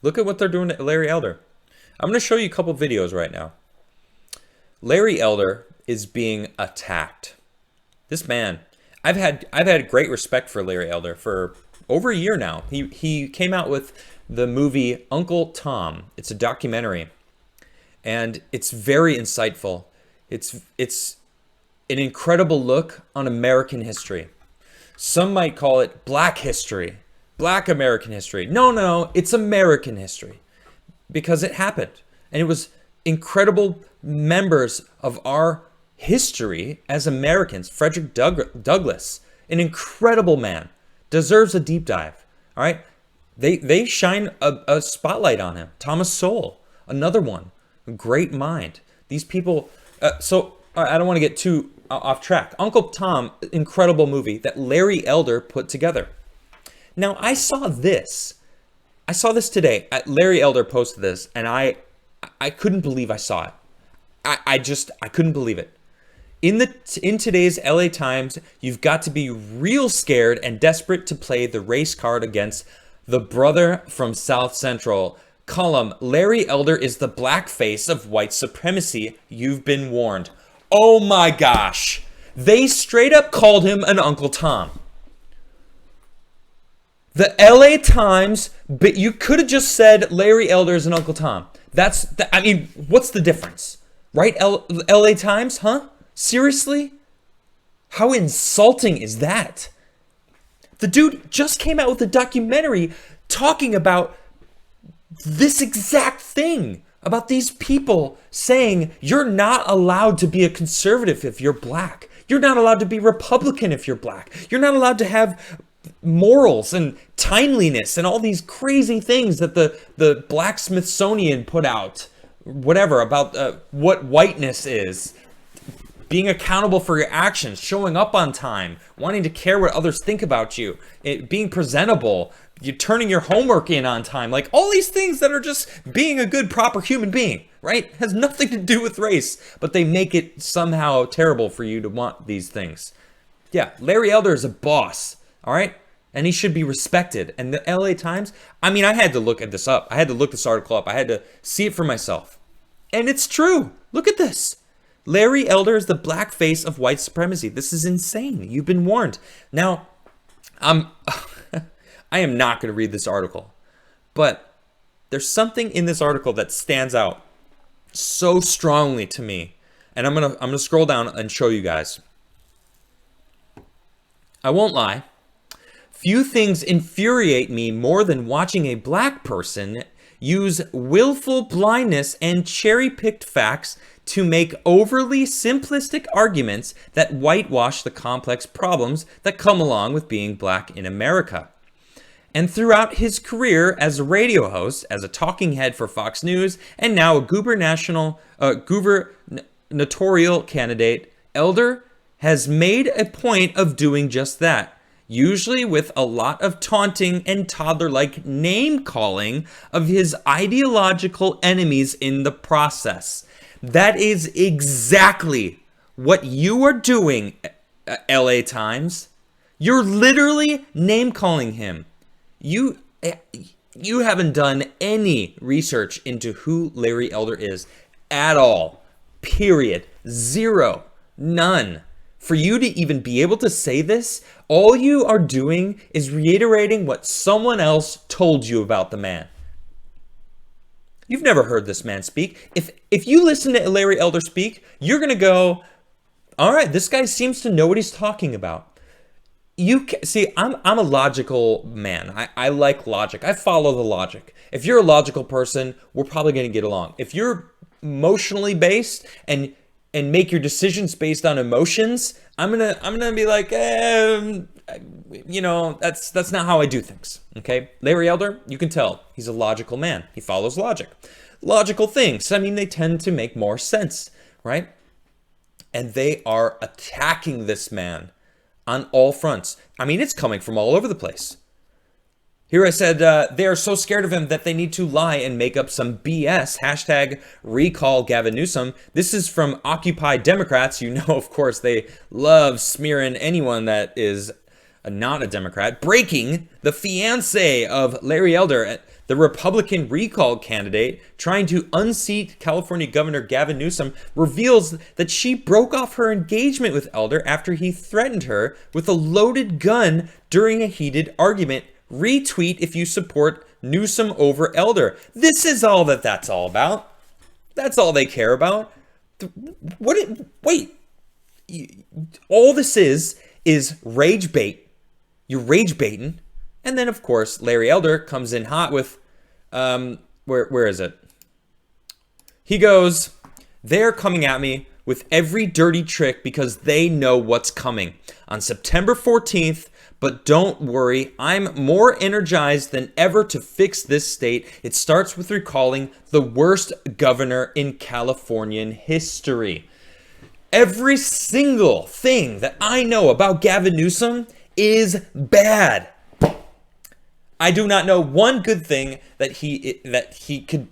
Look at what they're doing to Larry Elder. I'm going to show you a couple videos right now. Larry Elder is being attacked. This man, I've had great respect for Larry Elder for over a year now. He came out with the movie Uncle Tom. It's a documentary, and it's very insightful. It's an incredible look on American history. Some might call it Black history, Black American history. No, it's American history because it happened, and it was incredible members of our history as Americans. Frederick Douglass, an incredible man, deserves a deep dive. All right, they shine a spotlight on him. Thomas Sowell, another one, a great mind. These people. I don't want to get too off track. Uncle Tom, incredible movie that Larry Elder put together. Now I saw this today. Larry Elder posted this, and I couldn't believe I saw it. I couldn't believe it. In today's LA Times, you've got to be real scared and desperate to play the race card against the brother from South Central. Column, Larry Elder is the black face of white supremacy. You've been warned. Oh my gosh. They straight up called him an Uncle Tom. The LA Times, but you could have just said Larry Elder is an Uncle Tom. What's the difference? Right? LA Times, huh? Seriously? How insulting is that? The dude just came out with a documentary talking about this exact thing, about these people saying you're not allowed to be a conservative if you're black. You're not allowed to be Republican if you're black. You're not allowed to have morals and timeliness and all these crazy things that the Black Smithsonian put out, whatever, about what whiteness is. Being accountable for your actions, showing up on time, wanting to care what others think about you, being presentable, you turning your homework in on time, like all these things that are just being a good, proper human being, right? Has nothing to do with race, but they make it somehow terrible for you to want these things. Yeah, Larry Elder is a boss, all right? And he should be respected. And the LA Times, I had to look this up. I had to look this article up. I had to see it for myself. And it's true. Look at this. Larry Elder is the black face of white supremacy. This is insane. You've been warned. Now, I am not going to read this article, but there's something in this article that stands out so strongly to me. And I'm going to scroll down and show you guys. I won't lie. Few things infuriate me more than watching a black person use willful blindness and cherry-picked facts to make overly simplistic arguments that whitewash the complex problems that come along with being black in America. And throughout his career as a radio host, as a talking head for Fox News, and now a gubernatorial candidate, Elder has made a point of doing just that, usually with a lot of taunting and toddler-like name-calling of his ideological enemies in the process. That is exactly what you are doing, LA Times. You're literally name-calling him. You haven't done any research into who Larry Elder is at all. Period. Zero. None. For you to even be able to say this, all you are doing is reiterating what someone else told you about the man. You've never heard this man speak. If you listen to Larry Elder speak, you're going to go, all right, this guy seems to know what he's talking about. I'm a logical man. I like logic. I follow the logic. If you're a logical person, we're probably going to get along. If you're emotionally based and make your decisions based on emotions, I'm gonna be like, that's not how I do things. Okay, Larry Elder, you can tell he's a logical man. He follows logic, logical things. They tend to make more sense, right? And they are attacking this man on all fronts. It's coming from all over the place. Here I said, they are so scared of him that they need to lie and make up some BS. Hashtag recall Gavin Newsom. This is from Occupy Democrats. Of course, they love smearing anyone that is not a Democrat. Breaking, the fiance of Larry Elder. The Republican recall candidate trying to unseat California Governor Gavin Newsom reveals that she broke off her engagement with Elder after he threatened her with a loaded gun during a heated argument. Retweet if you support Newsom over Elder. This is all that's all about. That's all they care about. Wait. All this is rage bait. You're rage baiting. And then, of course, Larry Elder comes in hot with, where is it? He goes, they're coming at me with every dirty trick because they know what's coming on September 14th. But don't worry, I'm more energized than ever to fix this state. It starts with recalling the worst governor in Californian history. Every single thing that I know about Gavin Newsom is bad. I do not know one good thing that he could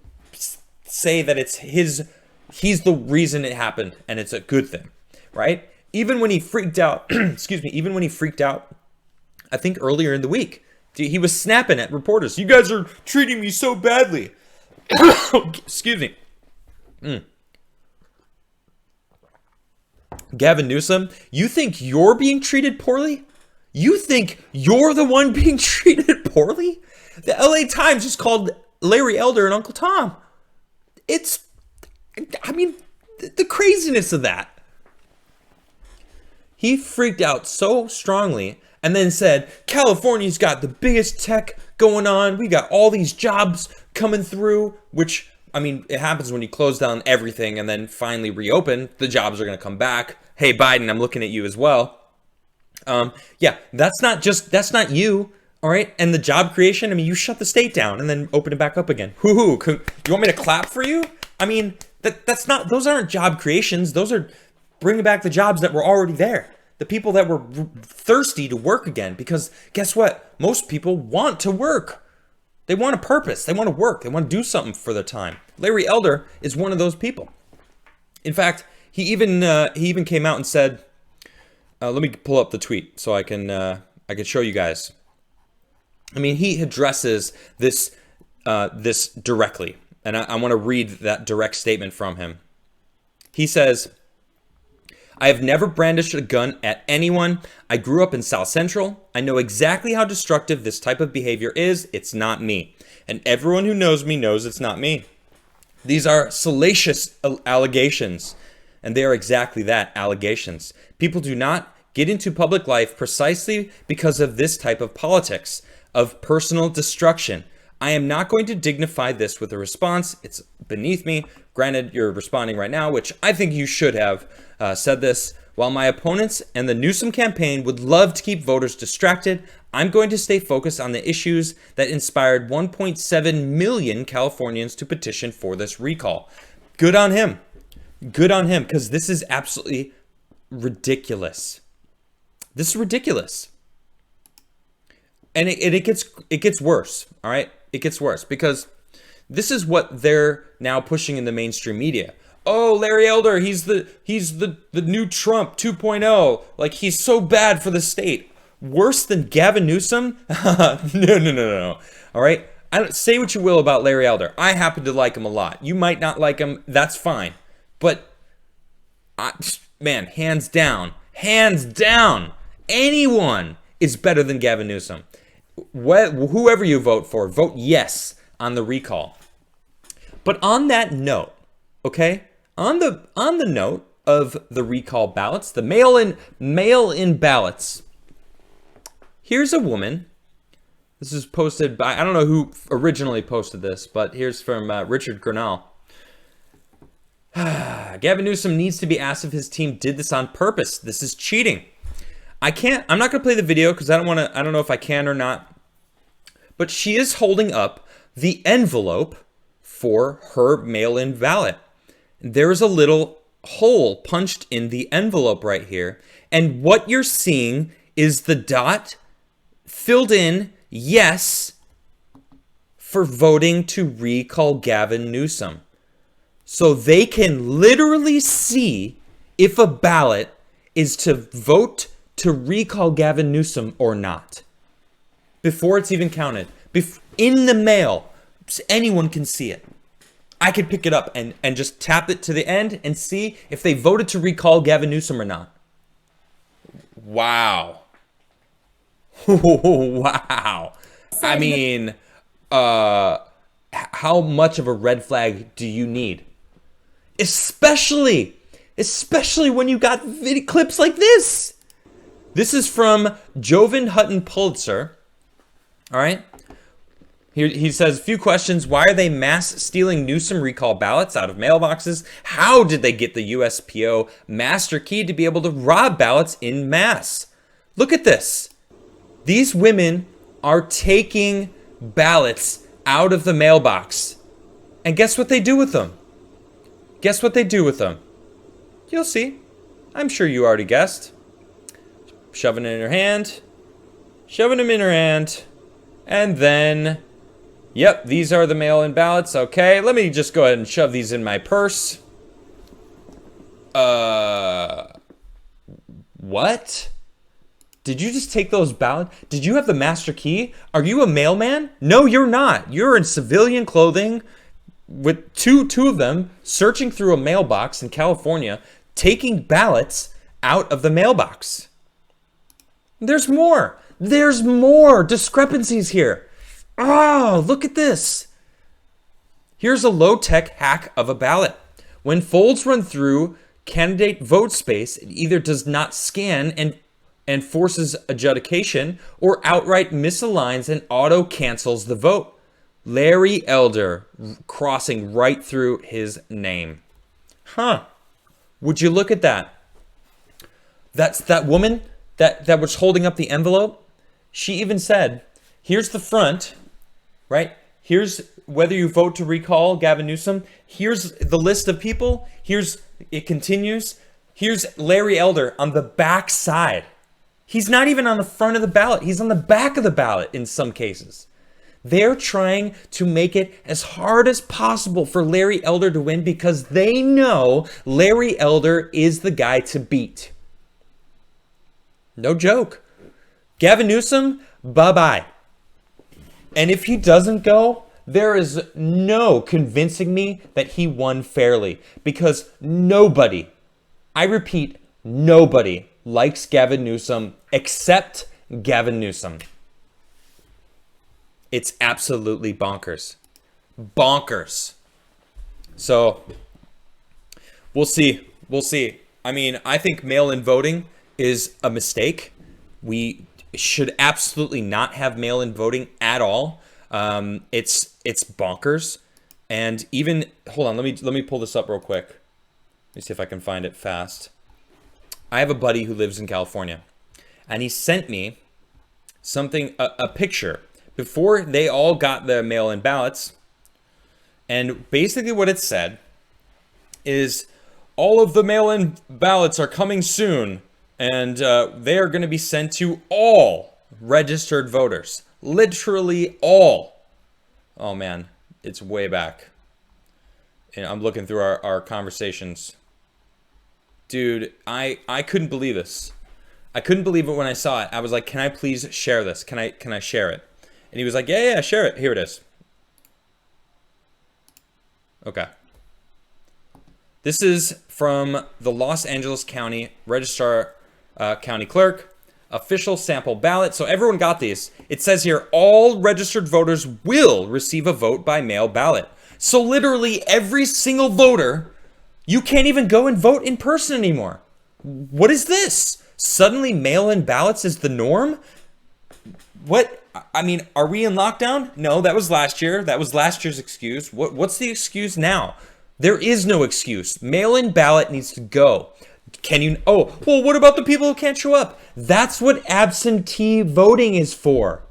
say that he's the reason it happened and it's a good thing, right? Even when he freaked out, even when he freaked out, I think earlier in the week, he was snapping at reporters. You guys are treating me so badly. Excuse me. Gavin Newsom, you think you're being treated poorly? You think you're the one being treated poorly? The LA Times just called Larry Elder and Uncle Tom. The craziness of that. He freaked out so strongly and then said, California's got the biggest tech going on. We got all these jobs coming through, which, it happens when you close down everything and then finally reopen. The jobs are going to come back. Hey, Biden, I'm looking at you as well. Yeah, that's not you, all right? And the job creation, you shut the state down and then open it back up again. You want me to clap for you? Those aren't job creations. Those are bringing back the jobs that were already there. The people that were thirsty to work again, because guess what? Most people want to work. They want a purpose. They want to work. They want to do something for their time. Larry Elder is one of those people. In fact, he even came out and said, let me pull up the tweet so I can show you guys. He addresses this directly, and I want to read that direct statement from him. He says, I have never brandished a gun at anyone. I grew up in South Central. I know exactly how destructive this type of behavior is. It's not me. And everyone who knows me knows it's not me. These are salacious allegations. And they are exactly that, allegations. People do not get into public life precisely because of this type of politics, of personal destruction. I am not going to dignify this with a response. It's beneath me. Granted, you're responding right now, which I think you should have said this. While my opponents and the Newsom campaign would love to keep voters distracted, I'm going to stay focused on the issues that inspired 1.7 million Californians to petition for this recall. Good on him. Good on him, because this is absolutely ridiculous. This is ridiculous. And it gets worse, all right? It gets worse because this is what they're now pushing in the mainstream media. Oh, Larry Elder, he's the new Trump 2.0. Like, he's so bad for the state. Worse than Gavin Newsom? No. All right? Say what you will about Larry Elder. I happen to like him a lot. You might not like him. That's fine. But, man, hands down, anyone is better than Gavin Newsom. Whoever you vote for, vote yes on the recall. But on that note, okay, on the note of the recall ballots, the mail-in ballots, here's a woman. This is posted by, I don't know who originally posted this, but here's from Richard Grinnell. Gavin Newsom needs to be asked if his team did this on purpose. This is cheating. I'm not going to play the video because I don't know if I can or not. But she is holding up the envelope for her mail-in ballot. There's a little hole punched in the envelope right here. And what you're seeing is the dot filled in yes for voting to recall Gavin Newsom. So they can literally see if a ballot is to vote to recall Gavin Newsom or not before it's even counted. In the mail, anyone can see it. I could pick it up and just tap it to the end and see if they voted to recall Gavin Newsom or not. Wow. Wow. I mean, how much of a red flag do you need? Especially when you got clips like this. This is from Jovan Hutton Pulitzer. All right. Here he says, a few questions. Why are they mass stealing Newsom recall ballots out of mailboxes? How did they get the USPO master key to be able to rob ballots in mass? Look at this. These women are taking ballots out of the mailbox. And guess what they do with them? Guess what they do with them? You'll see. I'm sure you already guessed. Shoving it in her hand. Shoving them in her hand. And then, yep, these are the mail-in ballots. Okay, let me just go ahead and shove these in my purse. What? Did you just take those ballots? Did you have the master key? Are you a mailman? No, you're not. You're in civilian clothing with two of them searching through a mailbox in California, taking ballots out of the mailbox. There's more. There's more discrepancies here. Oh, look at this. Here's a low-tech hack of a ballot. When folds run through candidate vote space, it either does not scan and forces adjudication, or outright misaligns and auto-cancels the vote. Larry Elder crossing right through his name. Huh. Would you look at that? That's that woman that was holding up the envelope. She even said, here's the front, right? Here's whether you vote to recall Gavin Newsom. Here's the list of people. It continues. Here's Larry Elder on the back side. He's not even on the front of the ballot. He's on the back of the ballot in some cases. They're trying to make it as hard as possible for Larry Elder to win because they know Larry Elder is the guy to beat. No joke. Gavin Newsom, bye-bye. And if he doesn't go, there is no convincing me that he won fairly because nobody, I repeat, nobody likes Gavin Newsom except Gavin Newsom. It's absolutely bonkers. Bonkers. So, we'll see. We'll see. I mean, I think mail-in voting is a mistake. We should absolutely not have mail-in voting at all. It's bonkers. And even, hold on, let me pull this up real quick. Let me see if I can find it fast. I have a buddy who lives in California, and he sent me something, a picture before they all got the mail-in ballots. And basically what it said is all of the mail-in ballots are coming soon, and they are going to be sent to all registered voters. Literally all. Oh man, it's way back. And I'm looking through our conversations. Dude, I couldn't believe this. I couldn't believe it when I saw it. I was like, can I please share this? Can I share it? And he was like, yeah, share it. Here it is. Okay. This is from the Los Angeles County Registrar, County Clerk, official sample ballot. So everyone got these. It says here, all registered voters will receive a vote by mail ballot. So literally every single voter, you can't even go and vote in person anymore. What is this? Suddenly mail-in ballots is the norm? What? I mean, are we in lockdown? No, that was last year. That was last year's excuse. What's the excuse now? There is no excuse. Mail-in ballot needs to go. Can you? Oh, well, what about the people who can't show up? That's what absentee voting is for.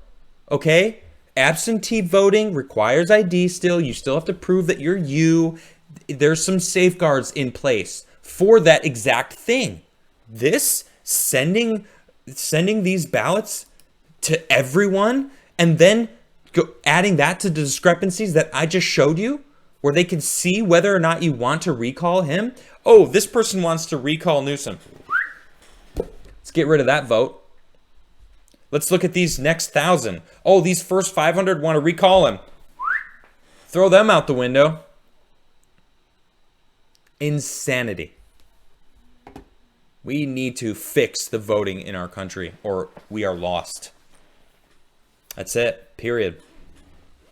Okay? Absentee voting requires ID still. You still have to prove that you're you. There's some safeguards in place for that exact thing. This, sending these ballots to everyone and then adding that to the discrepancies that I just showed you, where they can see whether or not you want to recall him. Oh, this person wants to recall Newsom. Let's get rid of that vote. Let's look at these next 1,000. Oh, these first 500 want to recall him. Throw them out the window. Insanity. We need to fix the voting in our country, or we are lost. That's it. Period.